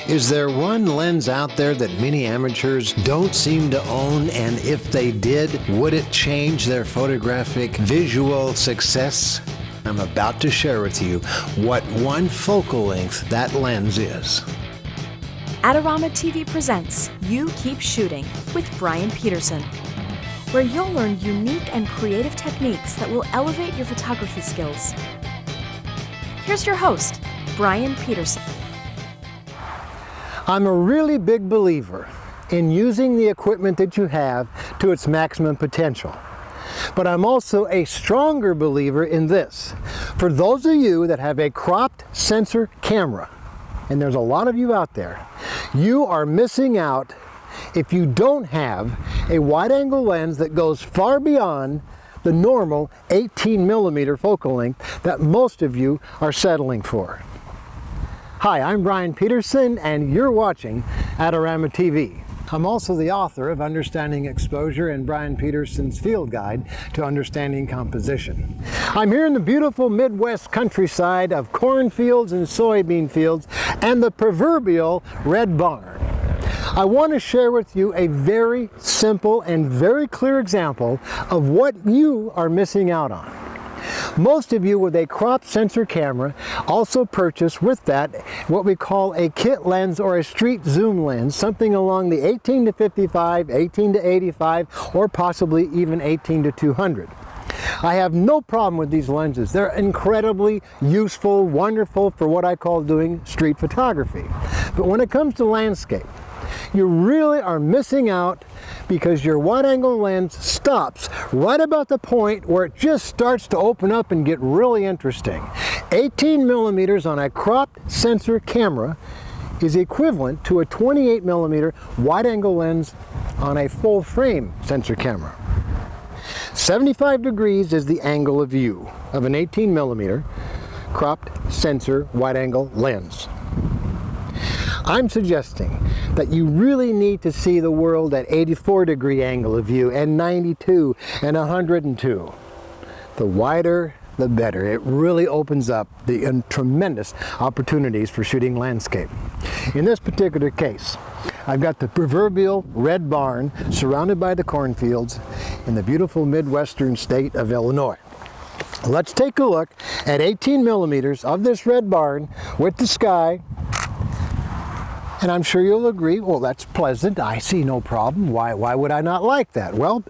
Is there one lens out there that many amateurs don't seem to own, and if they did, would it change their photographic visual success? I'm about to share with you what one focal length that lens is. Adorama TV presents You Keep Shooting with Bryan Peterson, where you'll learn unique and creative techniques that will elevate your photography skills. Here's your host, Bryan Peterson. I'm a really big believer in using the equipment that you have to its maximum potential. But I'm also a stronger believer in this. For those of you that have a cropped sensor camera, and there's a lot of you out there, you are missing out if you don't have a wide-angle lens that goes far beyond the normal 18mm focal length that most of you are settling for. Hi, I'm Bryan Peterson, and you're watching Adorama TV. I'm also the author of Understanding Exposure and Bryan Peterson's Field Guide to Understanding Composition. I'm here in the beautiful Midwest countryside of cornfields and soybean fields and the proverbial red barn. I want to share with you a very simple and very clear example of what you are missing out on. Most of you with a cropped sensor camera also purchase with that what we call a kit lens or a street zoom lens, something along the 18 to 55, 18 to 85, or possibly even 18 to 200. I have no problem with these lenses. They're incredibly useful, wonderful for what I call doing street photography. But when it comes to landscape, you really are missing out because your wide-angle lens stops right about the point where it just starts to open up and get really interesting. 18mm on a cropped sensor camera is equivalent to a 28mm wide-angle lens on a full-frame sensor camera. 75 degrees is the angle of view of an 18mm cropped sensor wide-angle lens. I'm suggesting that you really need to see the world at 84-degree angle of view and 92 and 102. The wider, the better. It really opens up the tremendous opportunities for shooting landscape. In this particular case, I've got the proverbial red barn surrounded by the cornfields in the beautiful Midwestern state of Illinois. Let's take a look at 18mm of this red barn with the sky. And I'm sure you'll agree, well, that's pleasant. I see no problem. Why would I not like that? Well,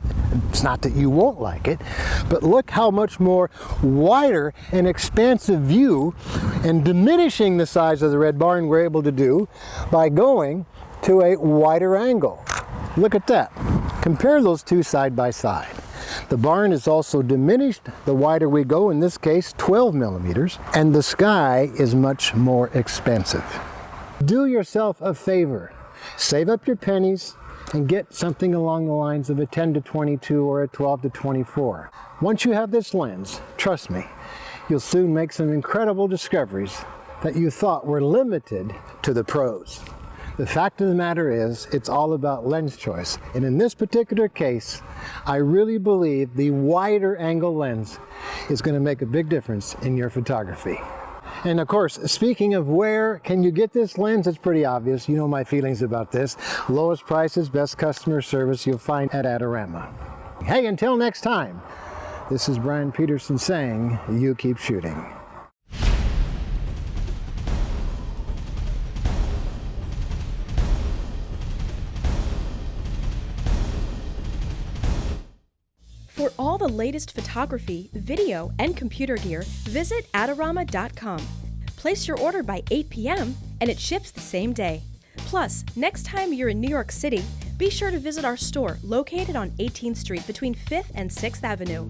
it's not that you won't like it, but look how much more wider and expansive view and diminishing the size of the red barn we're able to do by going to a wider angle. Look at that. Compare those two side by side. The barn is also diminished the wider we go, in this case 12mm, and the sky is much more expansive. Do yourself a favor. Save up your pennies and get something along the lines of a 10 to 22 or a 12 to 24. Once you have this lens, trust me, you'll soon make some incredible discoveries that you thought were limited to the pros. The fact of the matter is, it's all about lens choice. And in this particular case, I really believe the wider angle lens is going to make a big difference in your photography. And of course, speaking of where can you get this lens, it's pretty obvious. You know my feelings about this. Lowest prices, best customer service you'll find at Adorama. Hey, until next time, this is Bryan Peterson saying, you keep shooting. For all the latest photography, video, and computer gear, visit Adorama.com. Place your order by 8 p.m. and it ships the same day. Plus, next time you're in New York City, be sure to visit our store located on 18th Street between 5th and 6th Avenue.